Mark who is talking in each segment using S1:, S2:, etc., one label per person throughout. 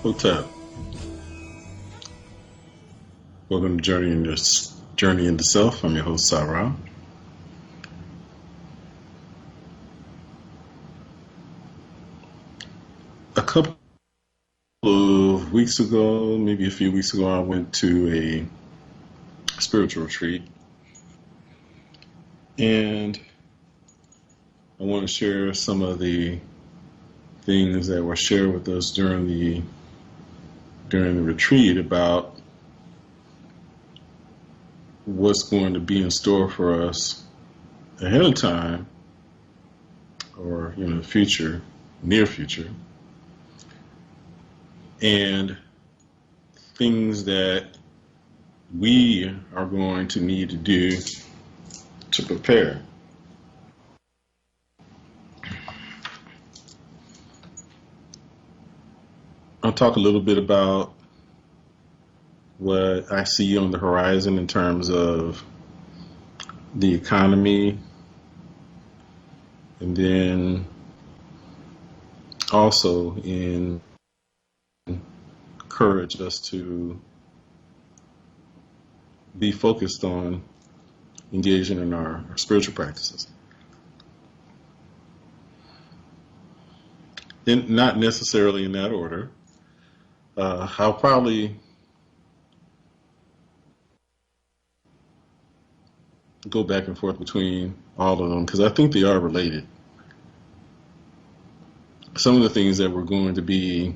S1: Hotep. Welcome to Journey into Self. I'm your host, Sarah. A couple of weeks ago, maybe a few weeks ago, I went to a spiritual retreat, and I want to share some of the things that were shared with us during the retreat about what's going to be in store for us ahead of time, or in the future, near future, and things that we are going to need to do to prepare. I'll talk a little bit about what I see on the horizon in terms of the economy, and then also encourage us to be focused on engaging in our spiritual practices. Not necessarily in that order. I'll probably go back and forth between all of them because I think they are related. Some of the things that we're going to be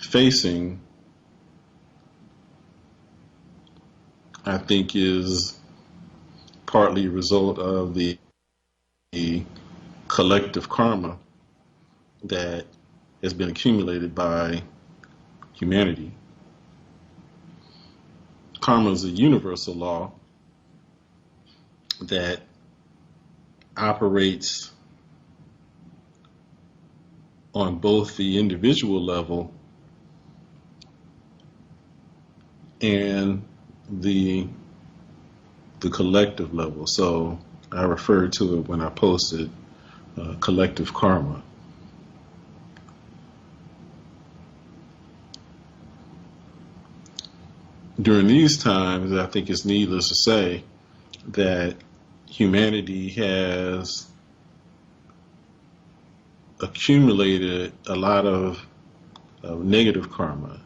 S1: facing, I think, is partly a result of the collective karma that has been accumulated by humanity. Karma is a universal law that operates on both the individual level and the collective level. So I referred to it when I posted collective karma. During these times, I think it's needless to say that humanity has accumulated a lot of negative karma.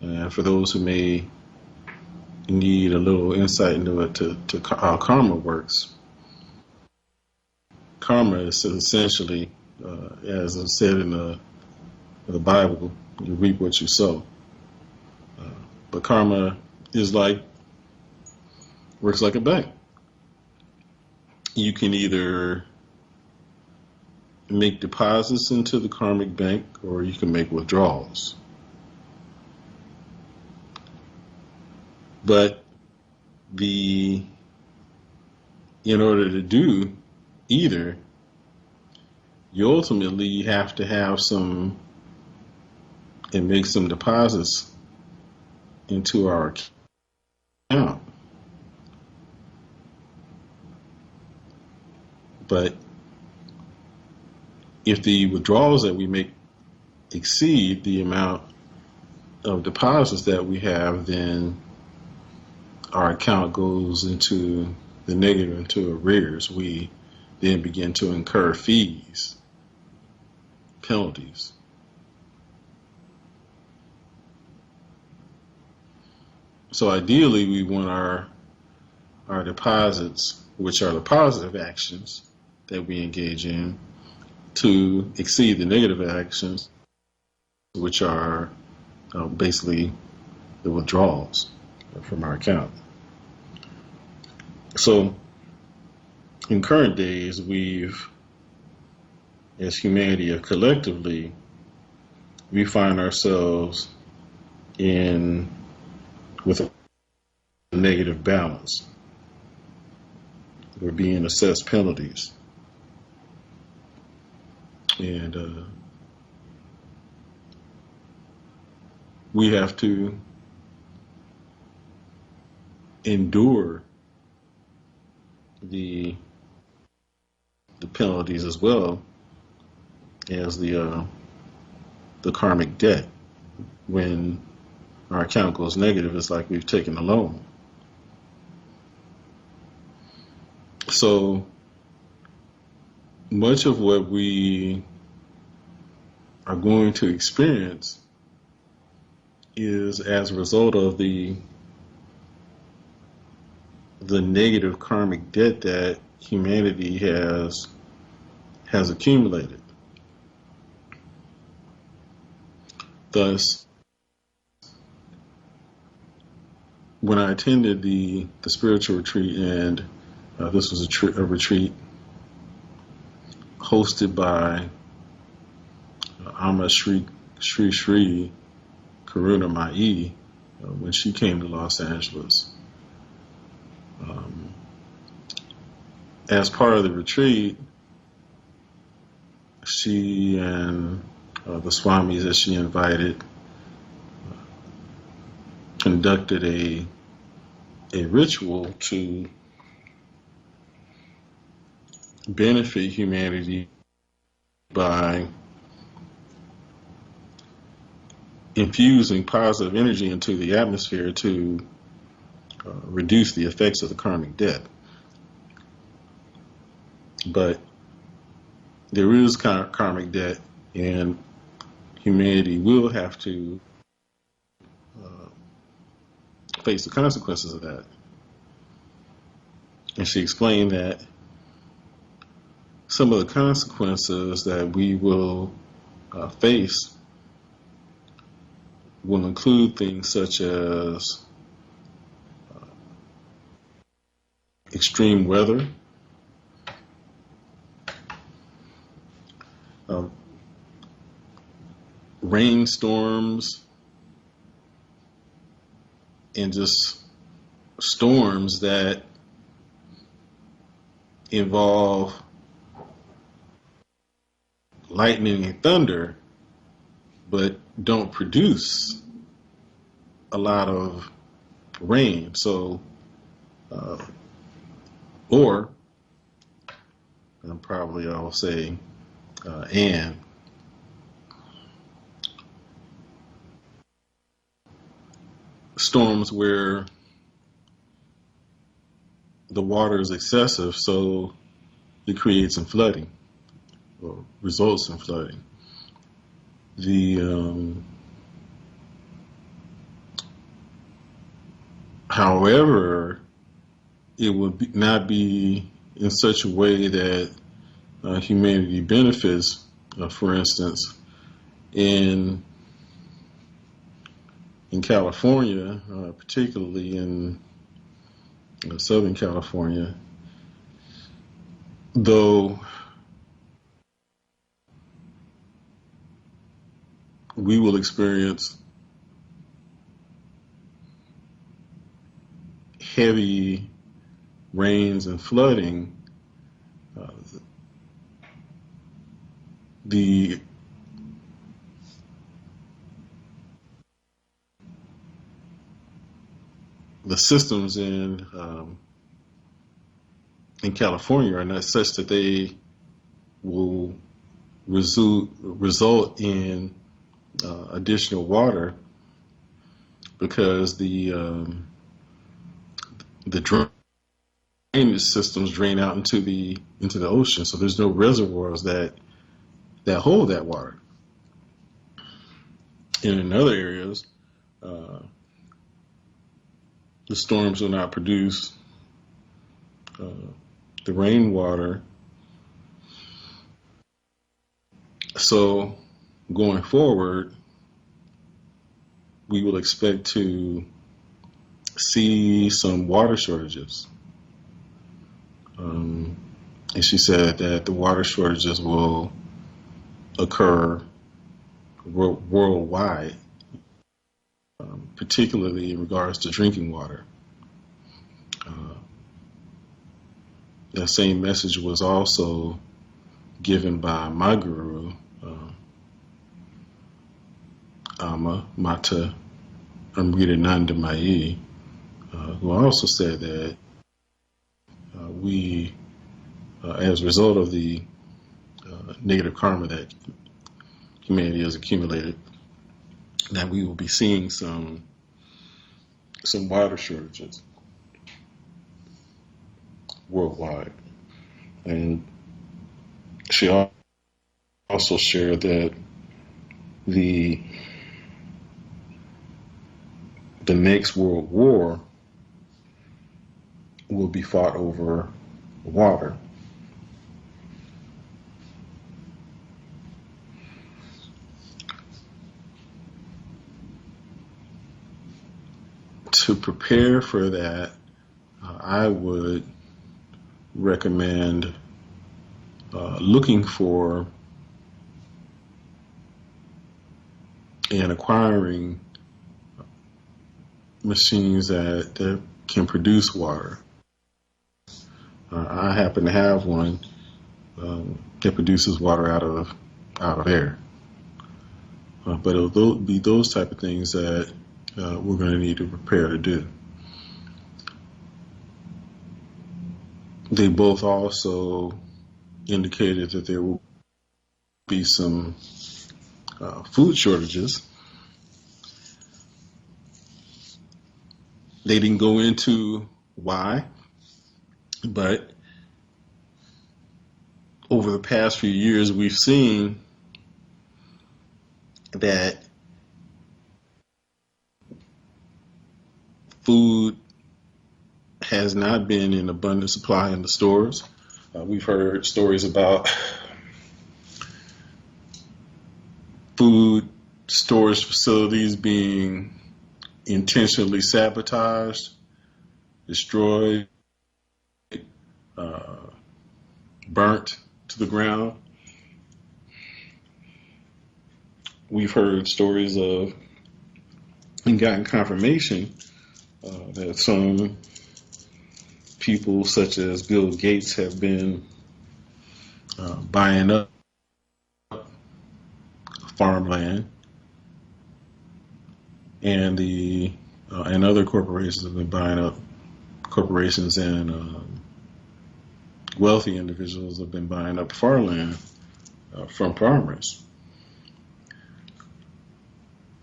S1: And for those who may need a little insight into it, to how karma works, karma is essentially, as it said in the Bible, you reap what you sow. But karma works like a bank. You can either make deposits into the karmic bank or you can make withdrawals. But in order to do either, you ultimately have to have make some deposits into our account. But if the withdrawals that we make exceed the amount of deposits that we have, then our account goes into the negative, into arrears. We then begin to incur fees, penalties. So ideally, we want our deposits, which are the positive actions that we engage in, to exceed the negative actions, which are basically the withdrawals from our account. So in current days, as humanity, collectively, we find ourselves with a negative balance. We're being assessed penalties. And we have to endure the penalties as well as the the karmic debt. When our account goes negative, it's like we've taken a loan. So much of what we are going to experience is as a result of the negative karmic debt that humanity has accumulated. Thus, when I attended the spiritual retreat, and this was a retreat hosted by Amma Shri Karuna Mai, when she came to Los Angeles. As part of the retreat, she and the swamis that she invited conducted a ritual to benefit humanity by infusing positive energy into the atmosphere to reduce the effects of the karmic debt. But there is karmic debt, and humanity will have to face the consequences of that. And she explained that some of the consequences that we will face will include things such as extreme weather, rainstorms, and just storms that involve lightning and thunder, but don't produce a lot of rain. So, or probably I'll say, and storms where the water is excessive, so it creates some flooding or results in flooding. However, it would not be in such a way that humanity benefits. For instance, in California, particularly in Southern California, though we will experience heavy rains and flooding, the systems in California are not such that they will result in additional water, because the drainage systems drain out into the ocean, so there's no reservoirs that hold that water. And in other areas, the storms will not produce the rainwater. So going forward, we will expect to see some water shortages. And she said that the water shortages will occur worldwide, particularly in regards to drinking water. That same message was also given by my guru, Amma Mata Amritananda Mai, who also said that we, as a result of the negative karma that humanity has accumulated, that we will be seeing some water shortages worldwide. And she also shared that the next world war will be fought over water. To prepare for that, I would recommend looking for and acquiring machines that can produce water. I happen to have one that produces water out of air. But it'll be those type of things that we're going to need to prepare to do. They both also indicated that there will be some food shortages. They didn't go into why, but over the past few years, we've seen that food has not been in abundant supply in the stores. We've heard stories about food storage facilities being intentionally sabotaged, destroyed, burnt to the ground. We've heard stories of and gotten confirmation that some people, such as Bill Gates, have been buying up farmland, and and other corporations have been buying up corporations, and wealthy individuals have been buying up farmland from farmers.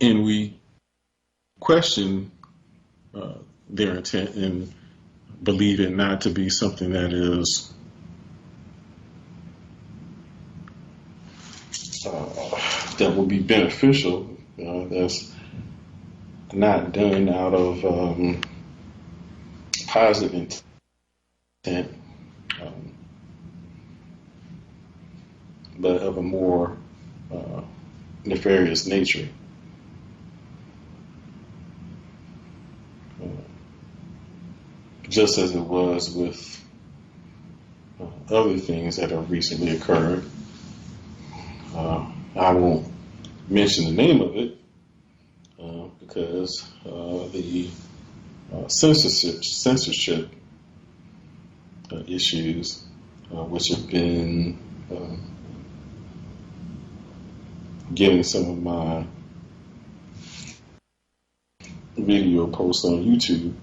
S1: And we question their intent and believe it not to be something that is that will be beneficial. That's not done out of positive intent, but of a more nefarious nature. Just as it was with other things that have recently occurred. I won't mention the name of it because the censorship issues, which have been getting some of my video posts on YouTube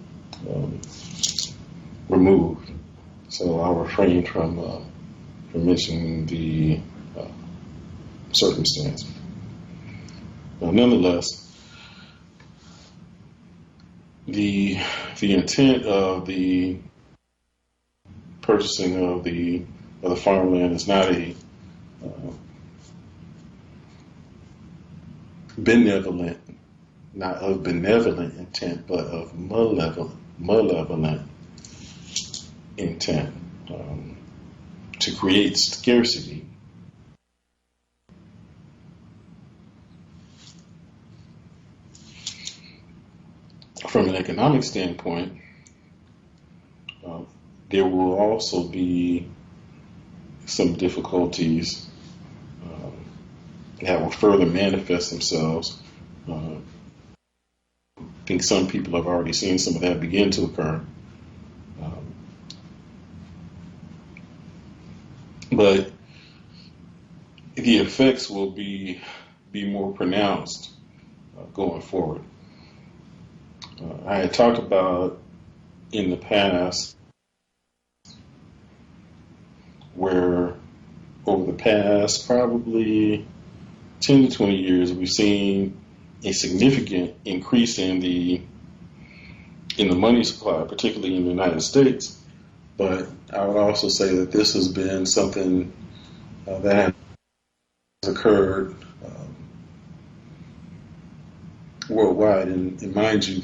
S1: removed. So I'll refrain from mentioning the circumstance. Nonetheless, the intent of the purchasing of the farmland is not a not of benevolent intent, but of malevolent intent to create scarcity. From an economic standpoint, there will also be some difficulties that will further manifest themselves. I think some people have already seen some of that begin to occur. But the effects will be more pronounced going forward. I had talked about in the past where over the past probably 10 to 20 years, we've seen a significant increase in the money supply, particularly in the United States. But I would also say that this has been something that has occurred worldwide. And mind you,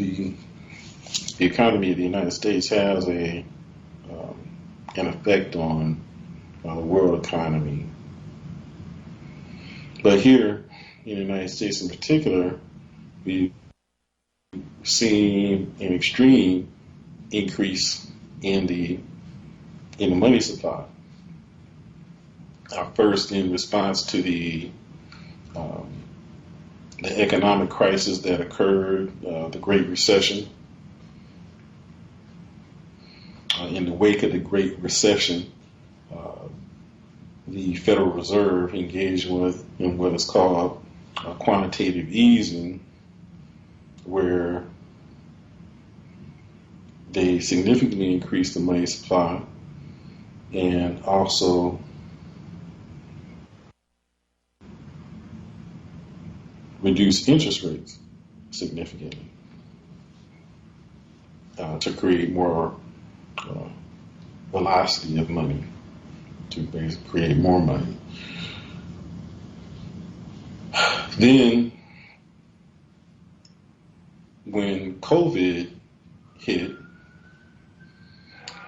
S1: the economy of the United States has an effect on the world economy. But here in the United States in particular, we've seen an extreme increase in the money supply. First, in response to the economic crisis that occurred, the Great Recession. In the wake of the Great Recession, the Federal Reserve engaged in what is called quantitative easing, where they significantly increased the money supply and also reduced interest rates significantly to create more velocity of money, to create more money. Then, when COVID hit,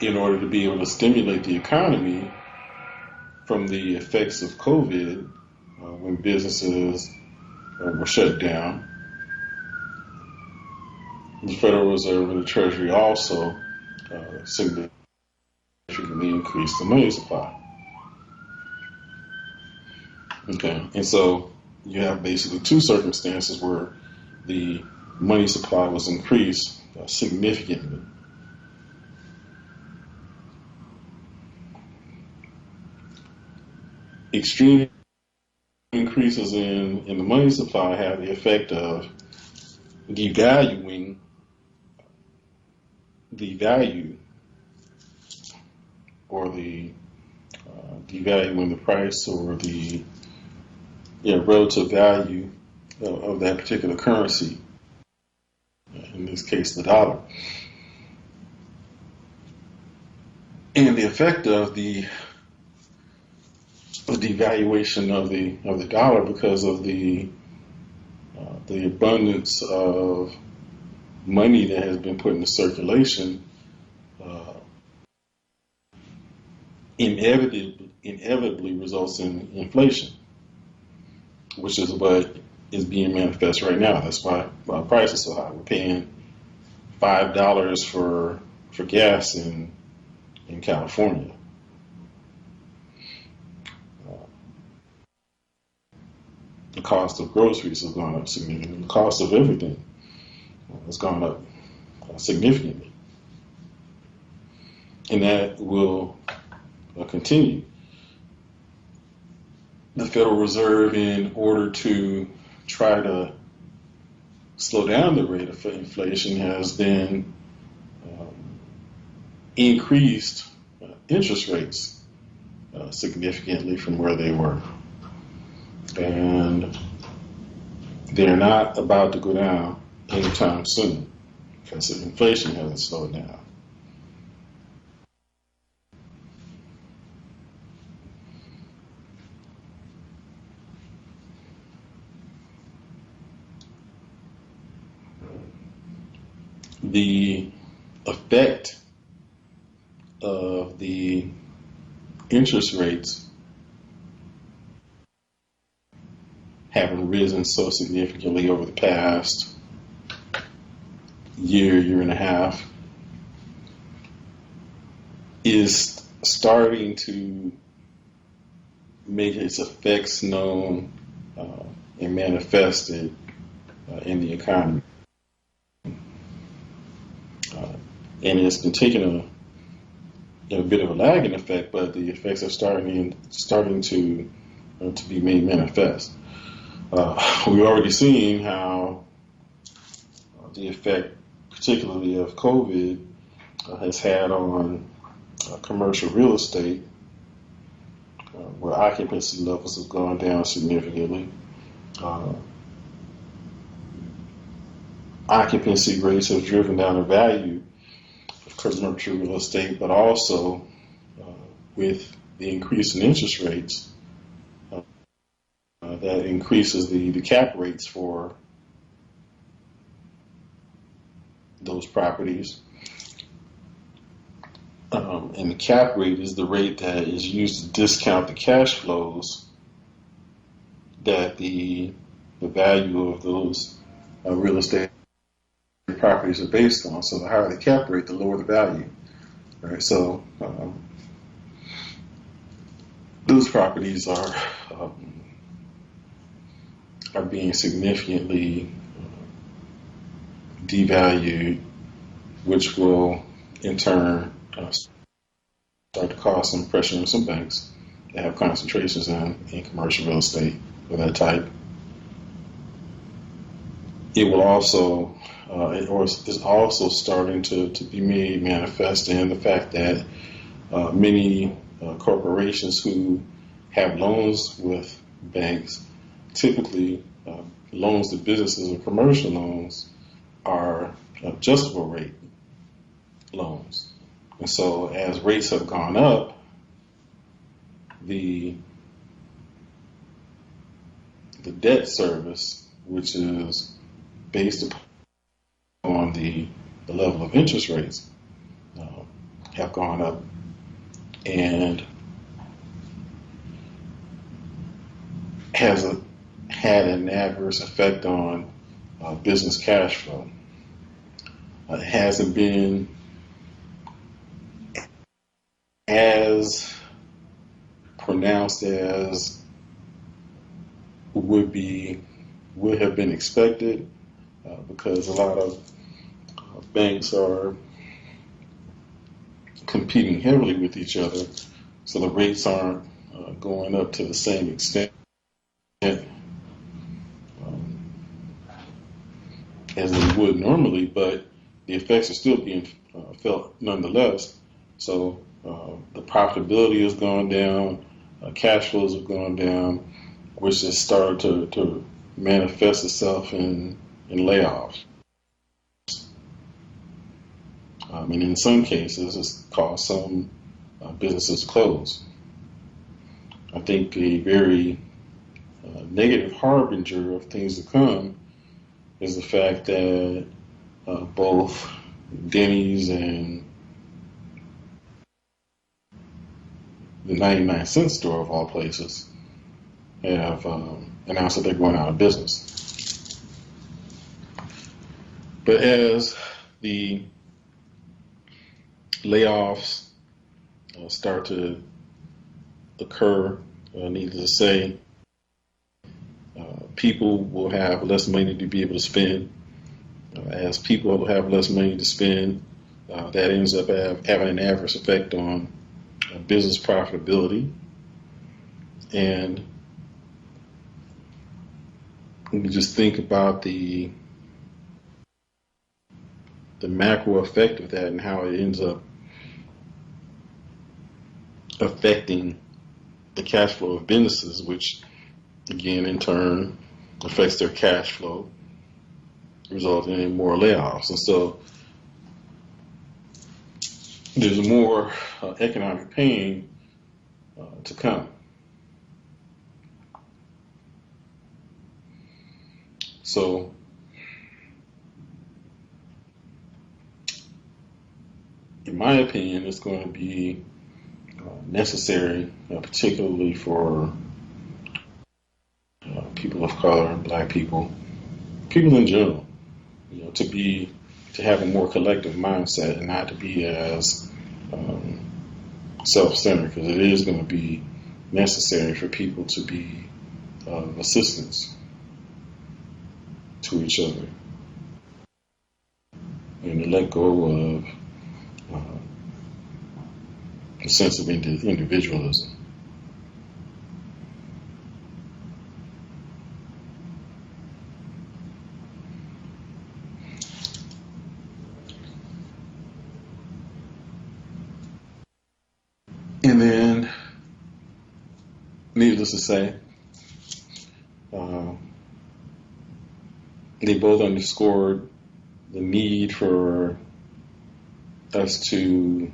S1: in order to be able to stimulate the economy from the effects of COVID, when businesses were shut down, the Federal Reserve and the Treasury also significantly increased the money supply. Okay, and so you have basically two circumstances where the money supply was increased significantly. Extreme increases in the money supply have the effect of devaluing the value, or devaluing the price, or the relative value of that particular currency, in this case the dollar. And the effect of the devaluation of the dollar, because of the abundance of money that has been put into circulation, inevitably results in inflation, which is what is being manifest right now. That's why prices are so high. We're paying $5 for gas in California. The cost of groceries has gone up significantly. The cost of everything has gone up significantly. And that will continue. The Federal Reserve, in order to try to slow down the rate of inflation, has then increased interest rates significantly from where they were. And they're not about to go down anytime soon, because inflation hasn't slowed down. The effect of the interest rates having risen so significantly over the past year and a half is starting to make its effects known and manifested in the economy. And it's been taking a bit of a lagging effect, but the effects are starting to be made manifest. We've already seen how the effect, particularly of COVID, has had on commercial real estate, where occupancy levels have gone down significantly. uh, occupancy rates have driven down the value of commercial real estate, but also uh, with the increase in interest rates, that increases the cap rates for those properties. And the cap rate is the rate that is used to discount the cash flows that the value of those real estate properties are based on. So the higher the cap rate, the lower the value. Right. So those properties are being significantly devalued, which will in turn start to cause some pressure on some banks that have concentrations in commercial real estate of that type. It will also, is also starting to be made manifest in the fact that many corporations who have loans with banks, typically loans to businesses or commercial loans, are adjustable rate loans. And so as rates have gone up, the debt service, which is based upon the level of interest rates, have gone up, and has had an adverse effect on business cash flow. It hasn't been as pronounced as would have been expected, because a lot of banks are competing heavily with each other, so the rates aren't going up to the same extent as they would normally, but the effects are still being felt nonetheless. So the profitability has gone down, cash flows have gone down, which has started to manifest itself in layoffs. And in some cases, it's caused some businesses to close. I think a very negative harbinger of things to come is the fact that both Denny's and the 99-cent store, of all places, have announced that they're going out of business. But as the layoffs start to occur, needless to say, people will have less money to be able to spend. As people will have less money to spend, that ends up having an adverse effect on business profitability. And when you just think about the macro effect of that and how it ends up affecting the cash flow of businesses, which again in turn affects their cash flow, resulting in more layoffs. And so there's more economic pain to come. So in my opinion, it's going to be necessary, particularly for people of color, black people in general, to have a more collective mindset and not to be as self-centered, because it is going to be necessary for people to be assistants to each other and to let go of a sense of individualism. And then, needless to say, they both underscored the need for us to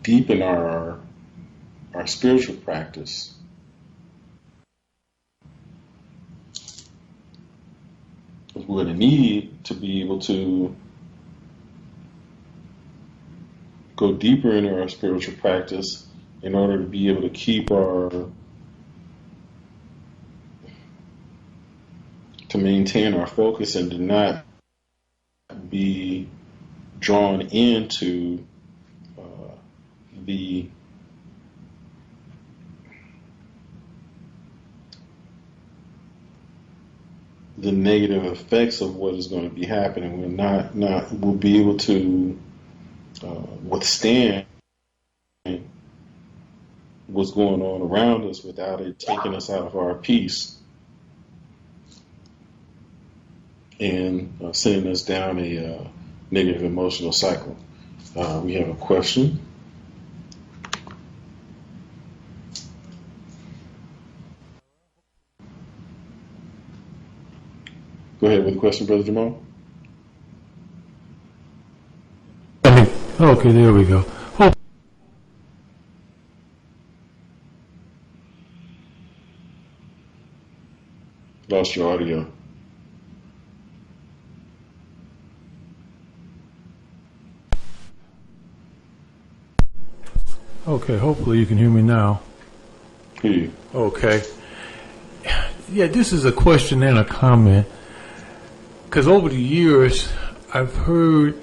S1: deepen our spiritual practice. We're going to need to be able to go deeper into our spiritual practice in order to be able to to maintain our focus and to not be drawn into the negative effects of what is going to be happening. We'll be able to withstand what's going on around us without it taking us out of our peace and sending us down a negative emotional cycle. We have a question. Go ahead with the question, Brother Jamal.
S2: Okay, there we go.
S1: Lost your audio.
S2: Okay, hopefully you can hear me now.
S1: Hear you.
S2: Okay. Yeah, this is a question and a comment. Because over the years, I've heard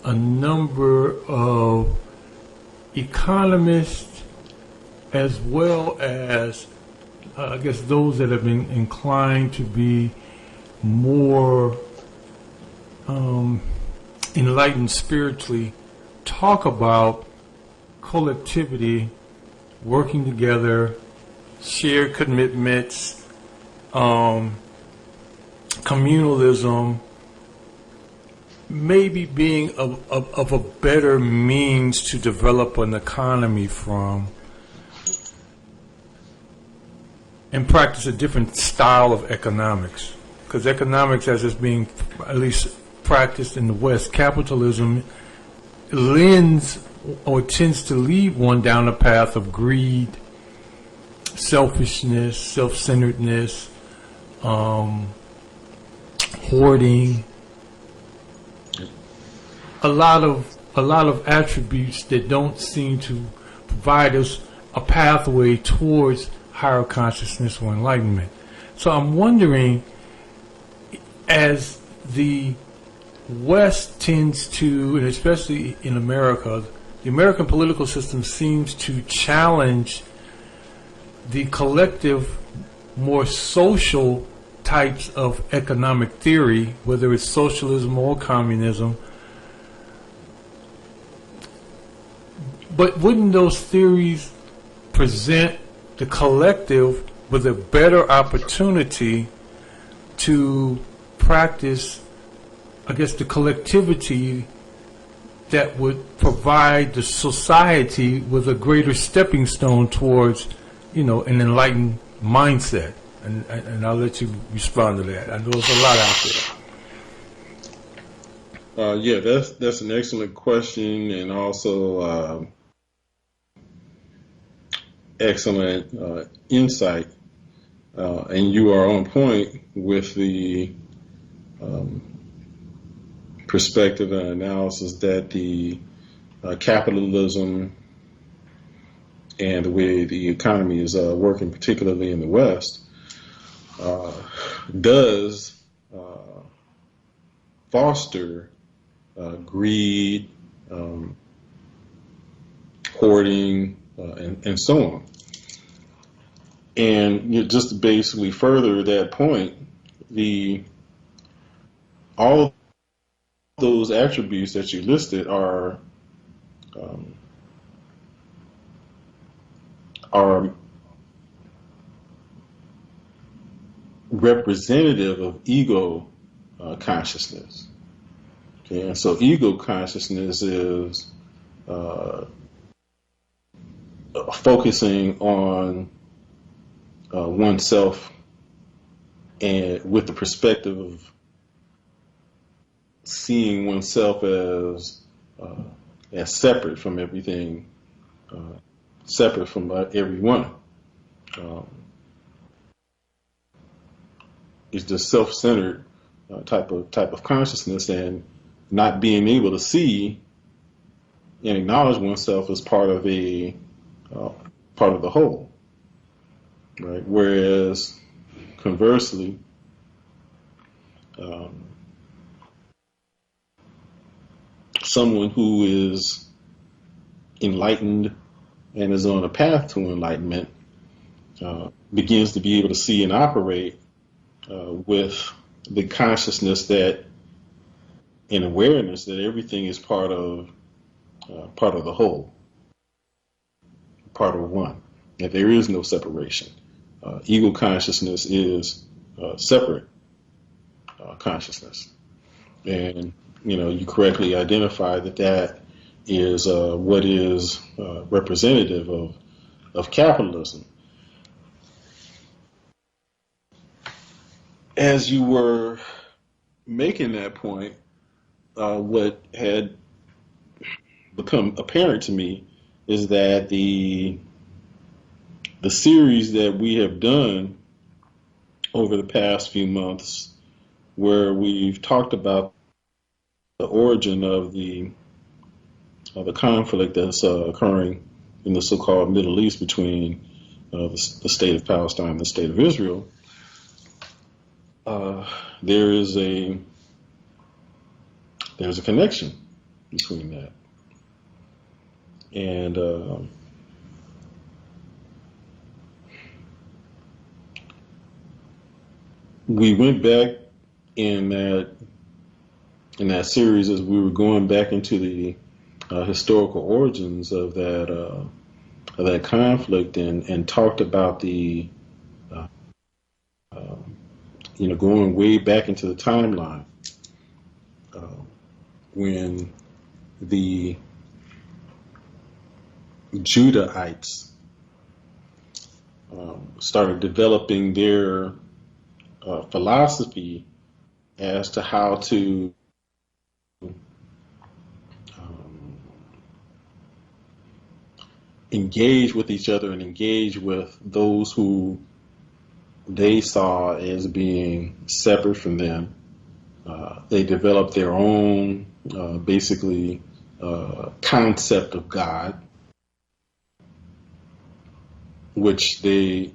S2: a number of economists as well as, I guess, those that have been inclined to be more enlightened spiritually talk about collectivity, working together, shared commitments, communalism, maybe being of a better means to develop an economy from and practice a different style of economics. Because economics, as it's being at least practiced in the West, capitalism lends or tends to lead one down a path of greed, selfishness, self-centeredness, hoarding, a lot of attributes that don't seem to provide us a pathway towards higher consciousness or enlightenment. So I'm wondering, as the West tends to, and especially in America, the American political system seems to challenge the collective, more social types of economic theory, whether it's socialism or communism. But wouldn't those theories present the collective with a better opportunity to practice, I guess, the collectivity that would provide the society with a greater stepping stone towards, an enlightened mindset? And I'll let you respond to that. I know there's a lot out there.
S1: Yeah, that's an excellent question, and also excellent insight. And you are on point with the perspective and analysis that the capitalism and the way the economy is working, particularly in the West, does foster greed, hoarding, and so on. And just to basically further that point, all those attributes that you listed are representative of ego consciousness. Okay, and so ego consciousness is focusing on oneself and with the perspective seeing oneself as separate from everything, separate from everyone. Um, it's just self-centered type of consciousness, and not being able to see and acknowledge oneself as uh, part of the whole, right? Whereas conversely, um, someone who is enlightened and is on a path to enlightenment begins to be able to see and operate with the consciousness that and awareness that everything is part of the whole, part of one. That there is no separation. Ego consciousness is separate consciousness, and you correctly identify that is what is representative of capitalism. As you were making that point, what had become apparent to me is that the series that we have done over the past few months, where we've talked about the origin of the conflict that's occurring in the so-called Middle East between the state of Palestine and the state of Israel, there's a connection between that, and we went back in that series as we were going back into the historical origins of that conflict, and talked about the going way back into the timeline when the Judahites started developing their philosophy as to how to engage with each other and engage with those who they saw as being separate from them. They developed their own, basically, concept of God, which they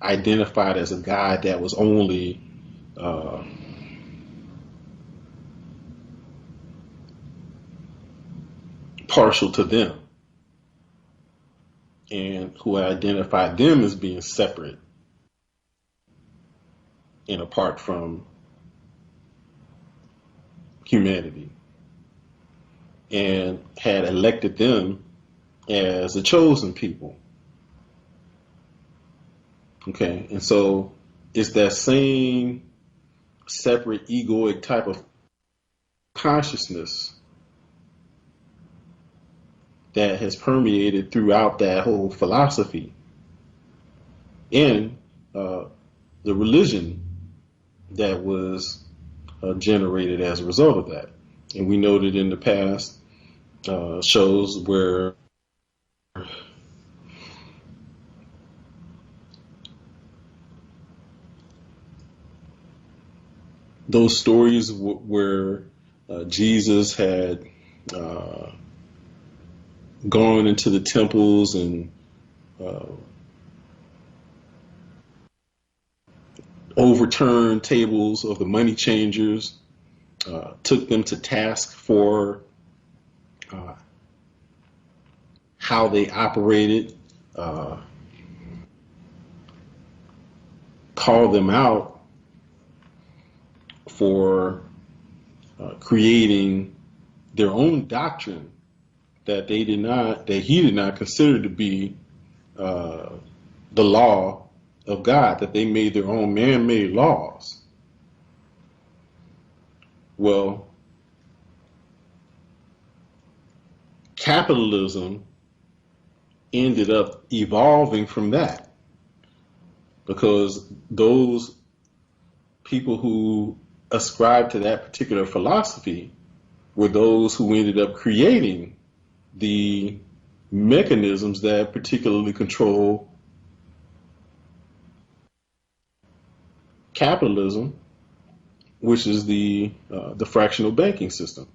S1: identified as a God that was only partial to them, and who identified them as being separate and apart from humanity, and had elected them as a chosen people. Okay, and so it's that same separate egoic type of consciousness that has permeated throughout that whole philosophy and the religion that was generated as a result of that. And we noted in the past shows where those stories where Jesus had gone into the temples and overturned tables of the money changers, took them to task for how they operated, called them out for creating their own doctrine that he did not consider to be the law of God, that they made their own man-made laws. Well, capitalism ended up evolving from that, because those people who ascribed to that particular philosophy were those who ended up creating the mechanisms that particularly control capitalism, which is the fractional banking system.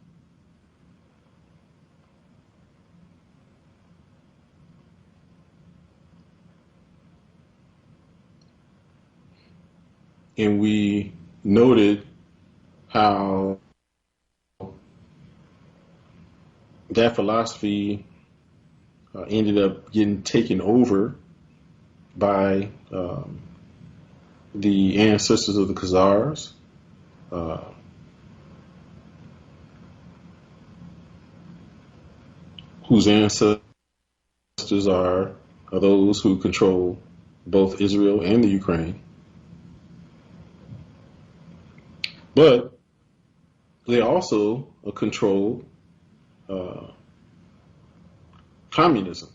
S1: And we noted how that philosophy ended up getting taken over by the ancestors of the Khazars, whose ancestors are those who control both Israel and the Ukraine. But they also control communism.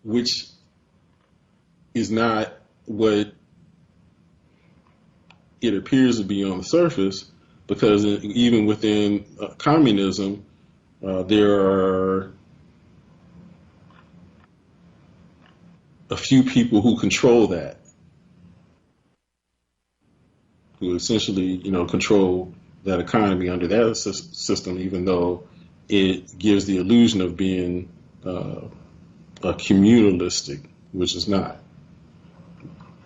S1: Which is not what it appears to be on the surface, because even within communism, there are a few people who control that, who essentially, control that economy under that system, even though it gives the illusion of being communalistic, which is not.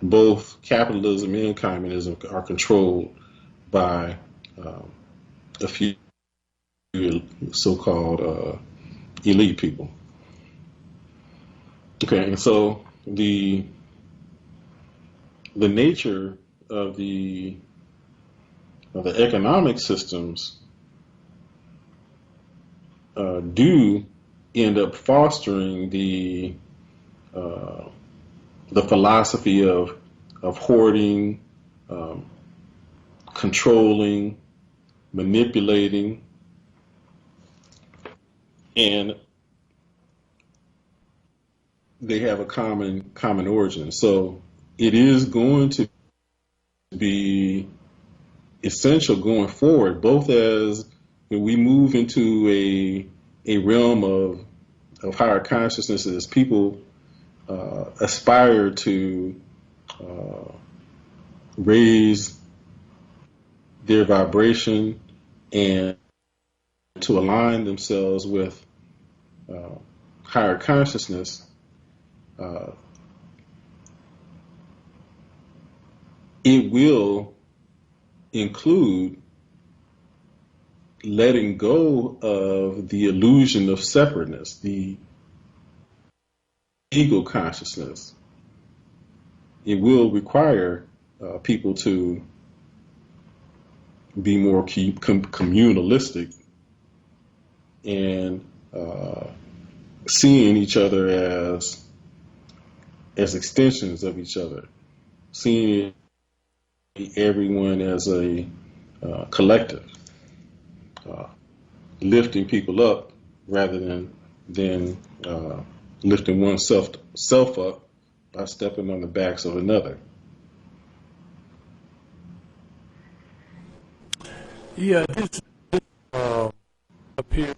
S1: Both capitalism and communism are controlled by a few so-called elite people. Okay, and so the nature of the economic systems do end up fostering the philosophy of hoarding, controlling, manipulating, and they have a common origin. So it is going to be essential going forward, both as we move into a realm of higher consciousness, as people aspire to raise their vibration and to align themselves with higher consciousness. It will include letting go of the illusion of separateness, the ego consciousness. It will require people to be more communalistic and seeing each other as extensions of each other, seeing everyone as a collective, lifting people up rather than lifting oneself up by stepping on the backs of another.
S2: Yeah, this appears.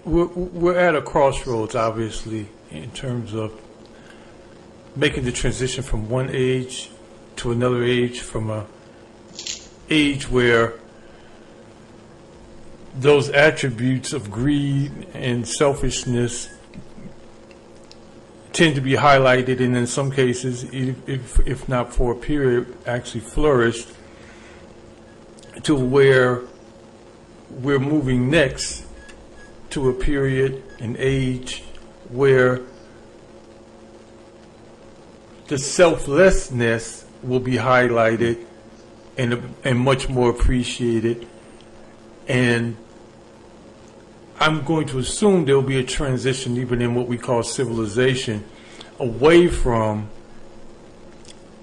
S2: We're at a crossroads, obviously, in terms of making the transition from one age to another age, from a age where those attributes of greed and selfishness tend to be highlighted, and in some cases, if not for a period, actually flourished, to where we're moving next to a period, an age, where the selflessness will be highlighted and much more appreciated. And I'm going to assume there'll be a transition even in what we call civilization away from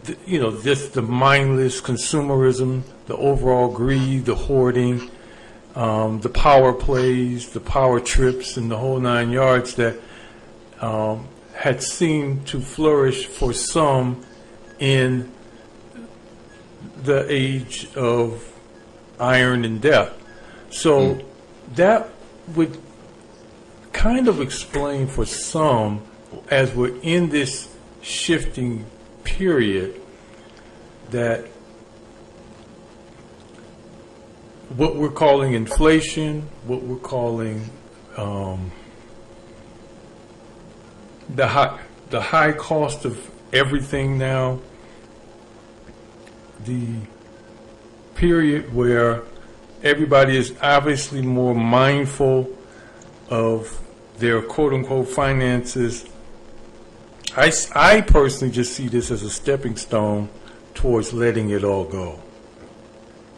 S2: just the mindless consumerism, the overall greed, the hoarding, the power plays, the power trips, and the whole 9 yards that had seemed to flourish for some in the age of iron and death. So that would kind of explain for some, as we're in this shifting period, that what we're calling inflation, what we're calling the high cost of everything now, the period where everybody is obviously more mindful of their quote-unquote finances. I personally just see this as a stepping stone towards letting it all go.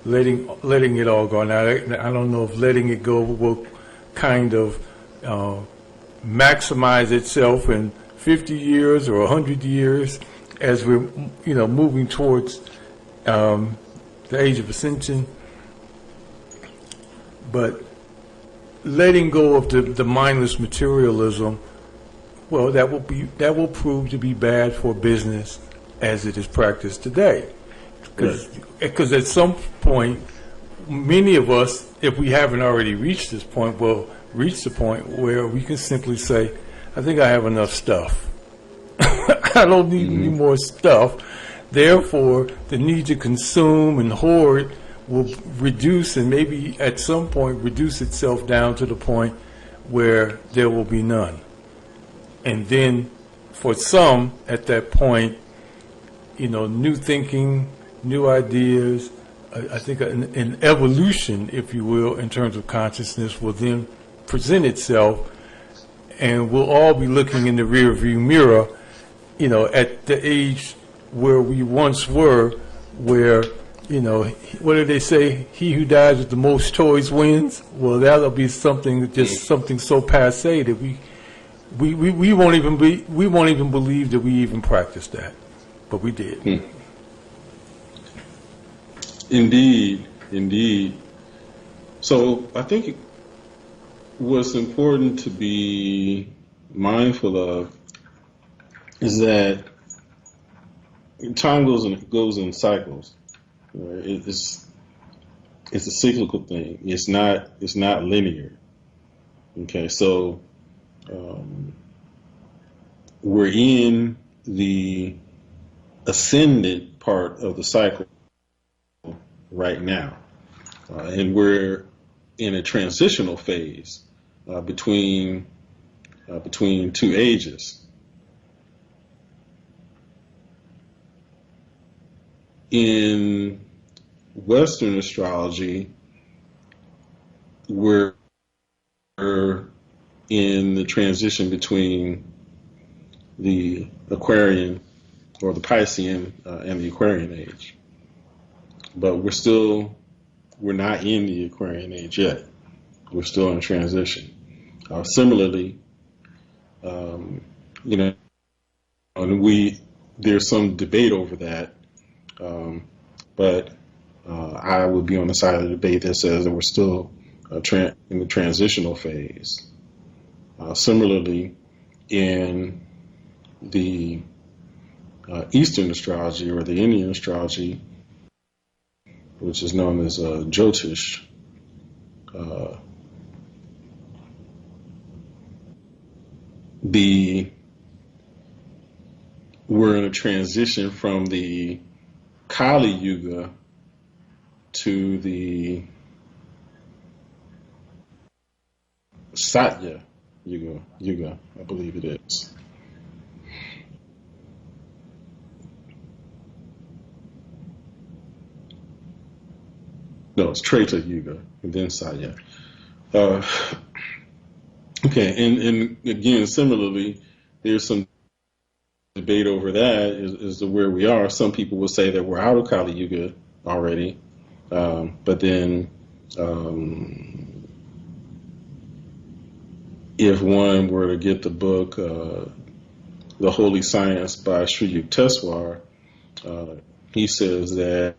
S2: Letting it all go. Now, I don't know if letting it go will kind of maximize itself in 50 years or 100 years as we're, moving towards the age of ascension. But letting go of the mindless materialism, well, that will prove to be bad for business as it is practiced today. Because at some point, many of us, if we haven't already reached this point, will reach the point where we can simply say, I think I have enough stuff. I don't need any more stuff. Therefore, the need to consume and hoard will reduce, and maybe at some point reduce itself down to the point where there will be none. And then for some at that point, new thinking, new ideas, I think an evolution, if you will, in terms of consciousness will then present itself, and we'll all be looking in the rear view mirror, at the age where we once were, where, what do they say? He who dies with the most toys wins. Well, that'll be something so passe that we won't even believe that we even practiced that, but we did.
S1: Indeed. So I think what's important to be mindful of is that time goes in cycles. It's a cyclical thing. It's not linear. Okay, so we're in the ascendant part of the cycle right now, and we're in a transitional phase between two ages. In Western astrology, we're in the transition between the Aquarian or the Piscean and the Aquarian age. But we're not in the Aquarian age yet. We're still in transition. Similarly, and there's some debate over that, but I would be on the side of the debate that says that we're still in the transitional phase. Similarly, in the Eastern astrology or the Indian astrology, which is known as Jyotish, we're in a transition from the Kali Yuga to the Satya Yuga, I believe it is. No, it's Treta Yuga and then Satya. Okay, and again, similarly, there's some debate over that as to where we are. Some people will say that we're out of Kali Yuga already, but then if one were to get the book The Holy Science by Sri Yukteswar, he says that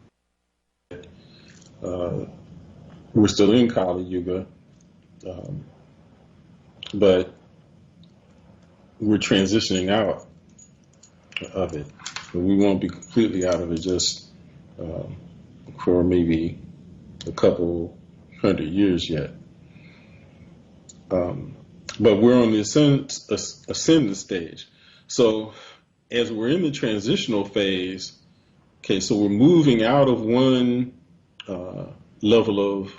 S1: we're still in Kali Yuga, but we're transitioning out of it. But we won't be completely out of it just for maybe a couple 100 years yet. But we're on the ascendant stage. So as we're in the transitional phase, okay, so we're moving out of one level of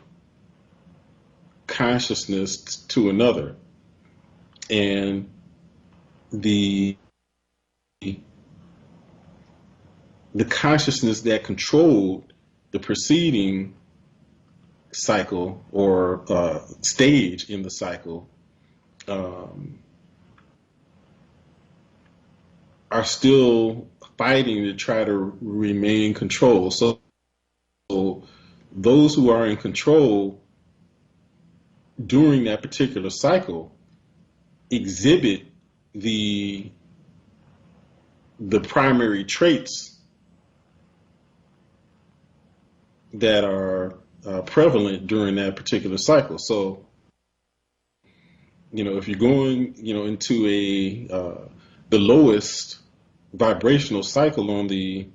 S1: consciousness to another. And the consciousness that controlled the preceding cycle or stage in the cycle are still fighting to try to remain in control. So those who are in control during that particular cycle exhibit the primary traits that are prevalent during that particular cycle. So, if you're going, into the lowest vibrational cycle on the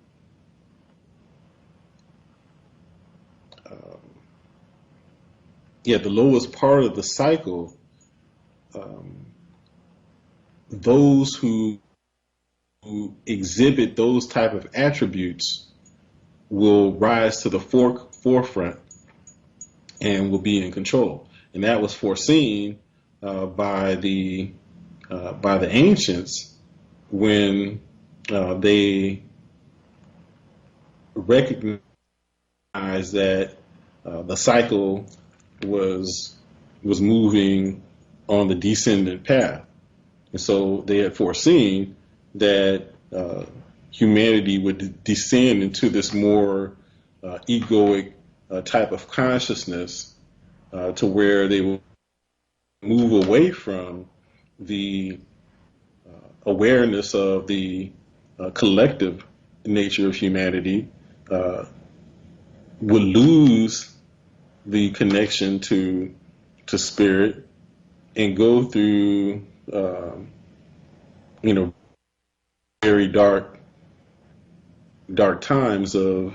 S1: the lowest part of the cycle, those who exhibit those type of attributes will rise to the forefront and will be in control. And that was foreseen by the ancients when they recognized that the cycle was moving on the descendant path. And so they had foreseen that humanity would descend into this more egoic type of consciousness to where they will move away from the awareness of the collective nature of humanity, will lose the connection to spirit and go through very dark times of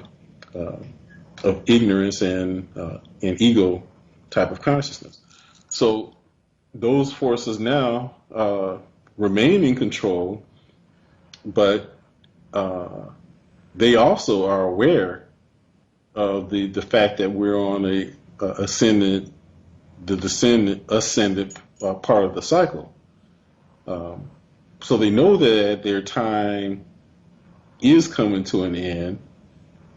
S1: ignorance and ego type of consciousness. So those forces now remain in control, but they also are aware of the fact that we're on ascendant part of the cycle. So they know that their time is coming to an end,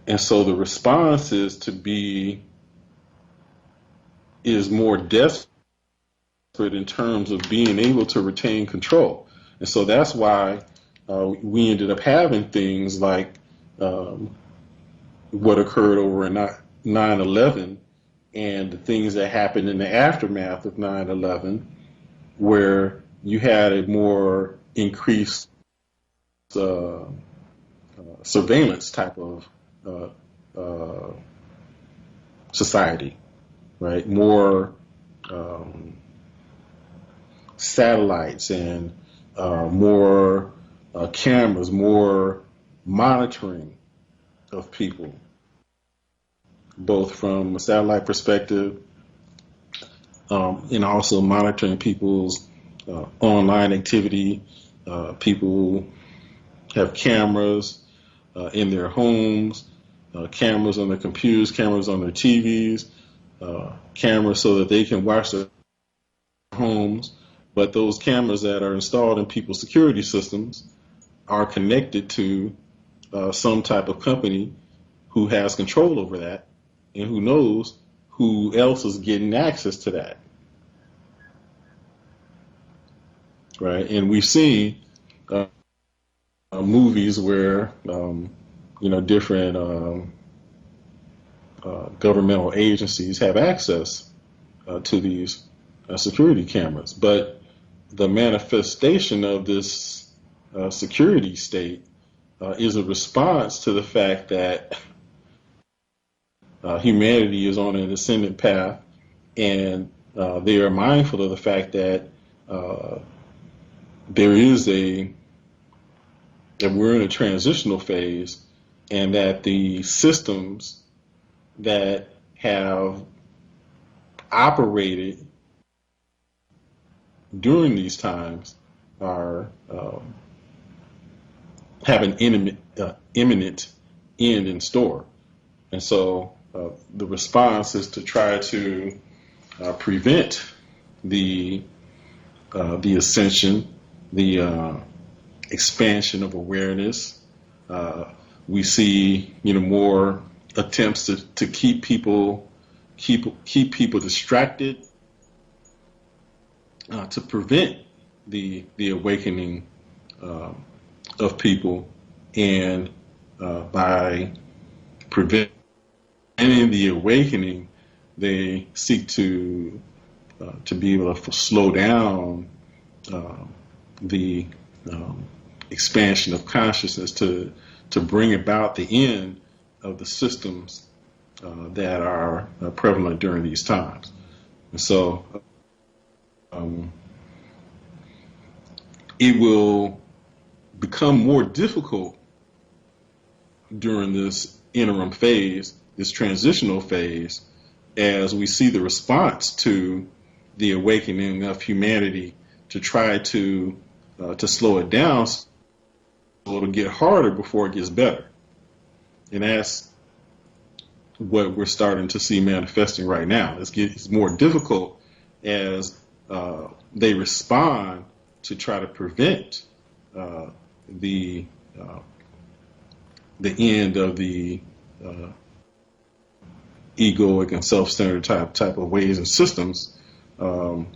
S1: and so the response is more desperate in terms of being able to retain control. And so that's why we ended up having things like what occurred over in 9/11 and the things that happened in the aftermath of 9/11, where you had a more increased surveillance type of society, right? More satellites and more cameras, more monitoring of people, both from a satellite perspective and also monitoring people's online activity. People have cameras in their homes, cameras on their computers, cameras on their TVs, cameras so that they can watch their homes. But those cameras that are installed in people's security systems are connected to some type of company who has control over that, and who knows who else is getting access to that, right? And we've seen movies where different governmental agencies have access to these security cameras, but the manifestation of this security state is a response to the fact that humanity is on an ascendant path, and they are mindful of the fact that there is that we're in a transitional phase, and that the systems that have operated during these times are have an imminent end in store. And so the response is to try to prevent the ascension, the expansion of awareness. We see, more attempts to keep people distracted, to prevent the awakening of people, and by preventing the awakening, they seek to be able to slow down the expansion of consciousness, to bring about the end of the systems that are prevalent during these times. And so it will become more difficult during this interim phase, this transitional phase, as we see the response to the awakening of humanity to try to slow it down, so it'll get harder before it gets better. And that's what we're starting to see manifesting right now. It's more difficult as they respond to try to prevent the end of the egoic and self-centered type of ways and systems. They're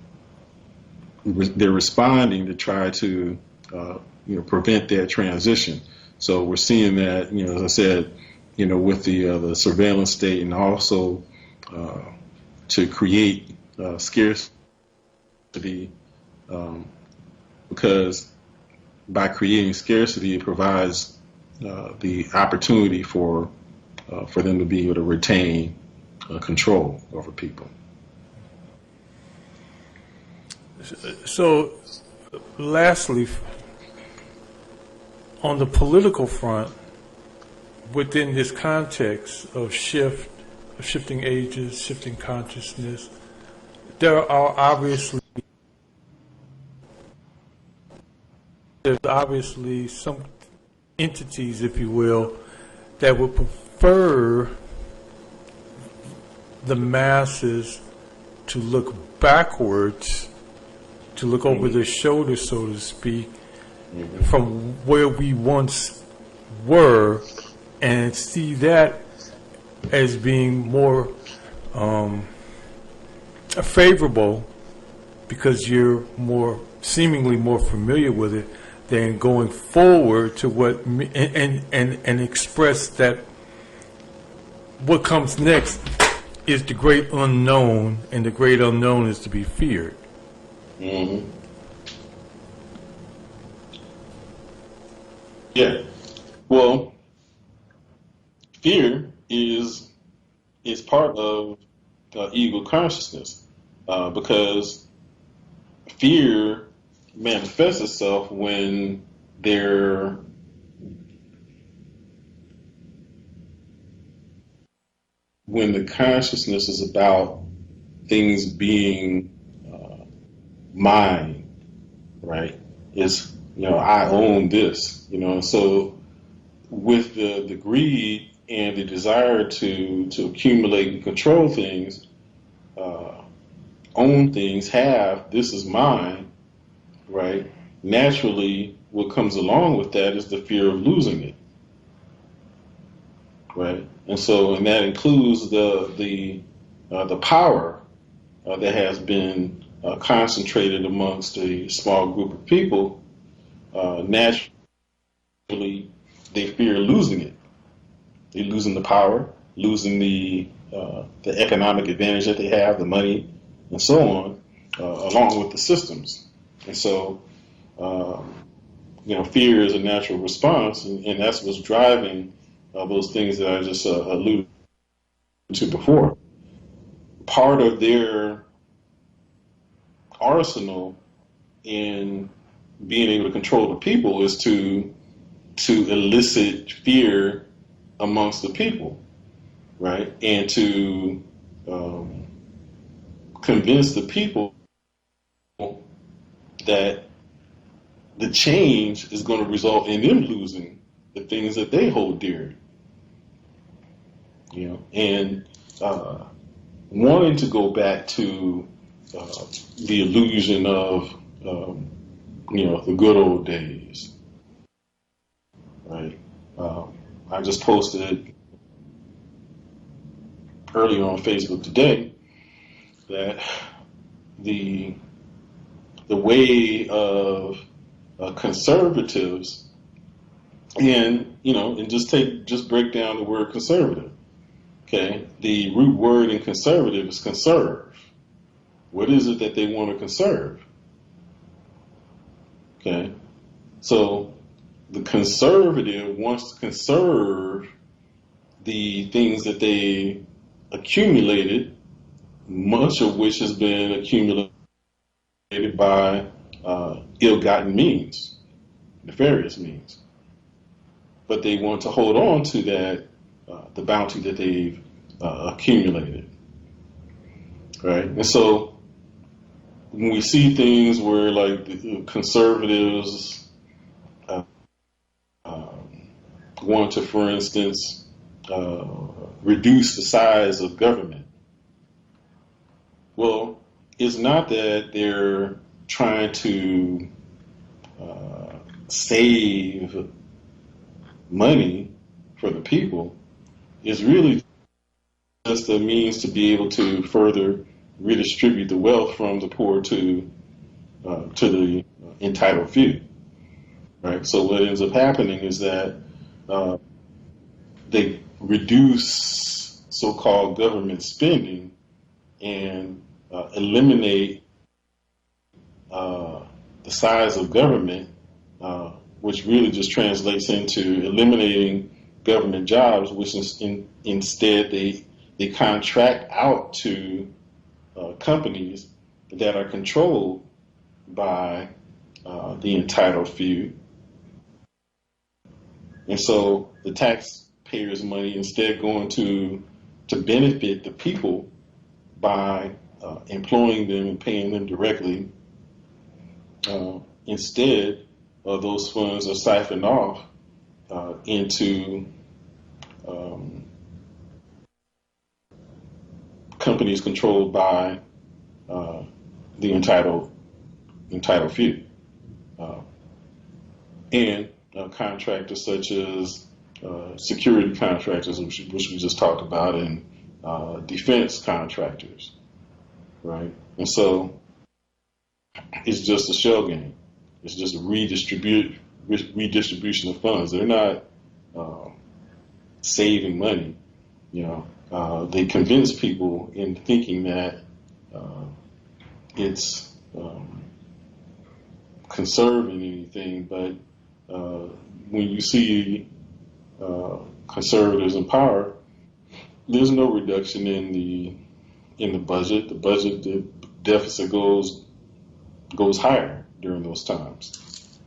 S1: responding to try to prevent that transition. So we're seeing that, as I said, with the surveillance state, and also to create scarcity, because by creating scarcity, it provides the opportunity for them to be able to retain control over people.
S2: So, lastly, on the political front, within this context of shifting ages, shifting consciousness, there's obviously some entities, if you will, that would prefer the masses to look backwards, to look over their shoulder, so to speak, from where we once were, and see that as being more favorable, because you're seemingly more familiar with it, than going forward to what and express that what comes next is the great unknown, and the great unknown is to be feared.
S1: Mm-hmm. Yeah. Well, fear is part of ego consciousness, because fear manifests itself when the consciousness is about things being mine, right? Is I own this, so with the greed and the desire to accumulate and control things, own things, this is mine, right? Naturally, what comes along with that is the fear of losing it, right? And that includes the power that has been concentrated amongst a small group of people. Naturally, they fear losing it. They're losing the power, losing the economic advantage that they have, the money, and so on, along with the systems. And so, fear is a natural response, and that's what's driving those things that I just alluded to before. Part of their arsenal in being able to control the people is to elicit fear amongst the people, right? And to convince the people that the change is going to result in them losing the things that they hold dear, and wanting to go back to the illusion of the good old days, right? I just posted earlier on Facebook today that the way of conservatives, and just break down the word conservative. Okay, the root word in conservative is conserve. What is it that they want to conserve? Okay, so the conservative wants to conserve the things that they accumulated, much of which has been accumulated by ill-gotten means, nefarious means. But they want to hold on to that, the bounty that they've accumulated, right? And so when we see things where, like, the conservatives want to, for instance, reduce the size of government, well, it's not that they're trying to save money for the people. It's really just a means to be able to further redistribute the wealth from the poor to the entitled few, right? So what ends up happening is that they reduce so-called government spending and eliminate the size of government, which really just translates into eliminating government jobs, which is instead they contract out to companies that are controlled by the entitled few. And so the taxpayers' money instead going to benefit the people by employing them and paying them directly. Instead, those funds are siphoned off into companies controlled by the entitled few, and contractors such as security contractors, which we just talked about, and defense contractors, right? And so it's just a shell game. It's just a redistribution of funds. They're not saving money. They convince people in thinking that it's conserving anything, but when you see conservatives in power, there's no reduction in the budget. The deficit goes higher during those times.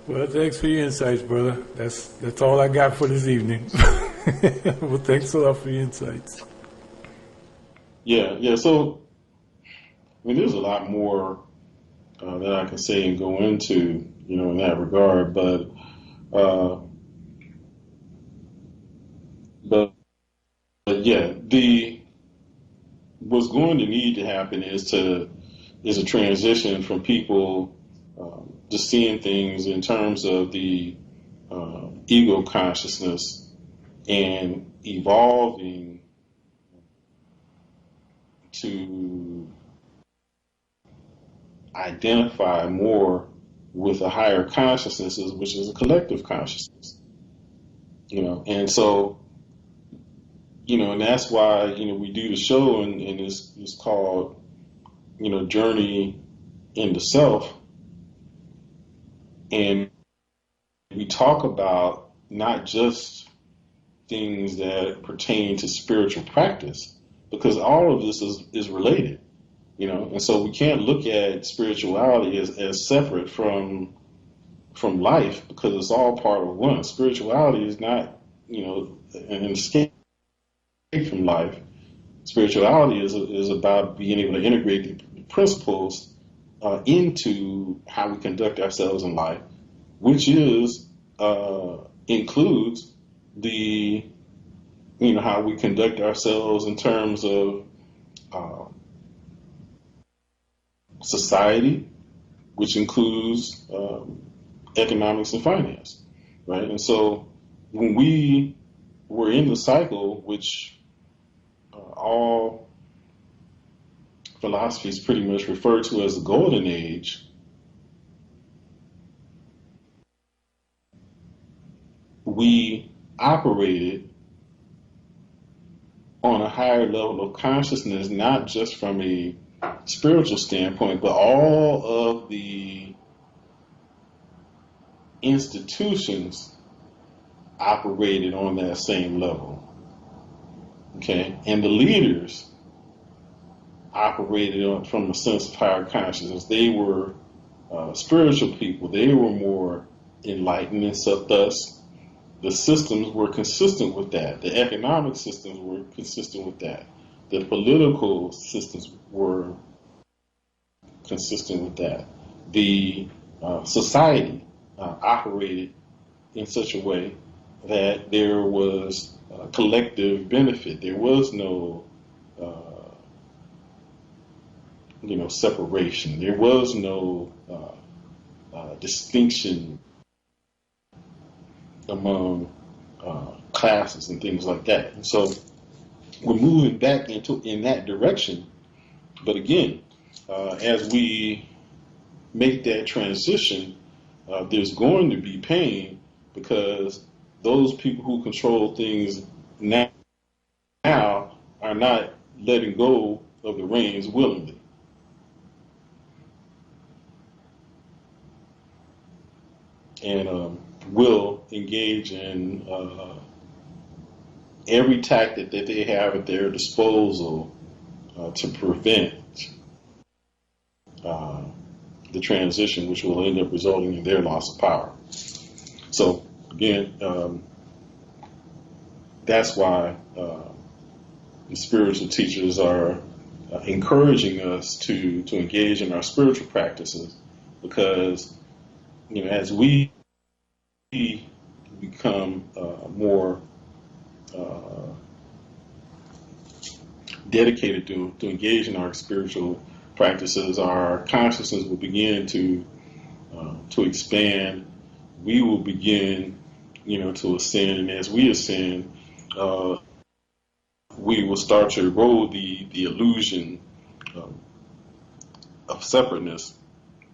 S2: Well, thanks for your insights, brother. That's all I got for this evening. Well, thanks a lot for your insights.
S1: Yeah. So, I mean, there's a lot more that I can say and go into, in that regard. But yeah, what's going to need to happen is a transition from people just seeing things in terms of the ego consciousness and evolving to identify more with a higher consciousness, which is a collective consciousness. And so, and that's why, we do the show, and it's called, Journey into Self. And we talk about not just things that pertain to spiritual practice, because all of this is related, and so we can't look at spirituality as separate from life, because it's all part of one. Spirituality is not, an escape from life. Spirituality is about being able to integrate the principles into how we conduct ourselves in life, which includes the how we conduct ourselves in terms of society, which includes economics and finance, right? And so when we were in the cycle, which all philosophies pretty much refer to as the golden age, we operated on a higher level of consciousness, not just from a spiritual standpoint, but all of the institutions operated on that same level. Okay, and the leaders operated from a sense of higher consciousness. They were spiritual people. They were more enlightened, and so thus the systems were consistent with that. The economic systems were consistent with that. The political systems were consistent with that. The society operated in such a way that there was collective benefit. There was no, separation. There was no distinction among classes and things like that. And so we're moving back in that direction. But again, as we make that transition, there's going to be pain, because those people who control things now are not letting go of the reins willingly. And will engage in every tactic that they have at their disposal to prevent the transition, which will end up resulting in their loss of power. So again, that's why the spiritual teachers are encouraging us to engage in our spiritual practices, because as we become more dedicated to engage in our spiritual practices, our consciousness will begin to expand. We will begin, to ascend, and as we ascend, we will start to erode the illusion of separateness,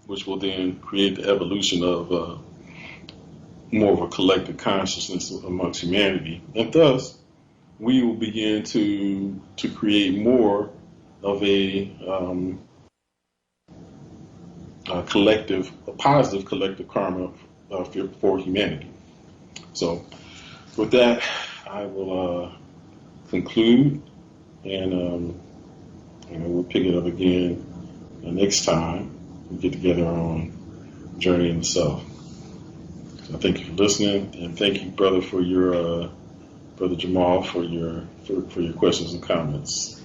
S1: which will then create the evolution of more of a collective consciousness amongst humanity, and thus we will begin to create more of a positive collective karma for humanity. So, with that, I will conclude, and we'll pick it up again next time we get together on Journey in the Self. So thank you for listening, and thank you, brother, for your Brother Jamal, for your questions and comments.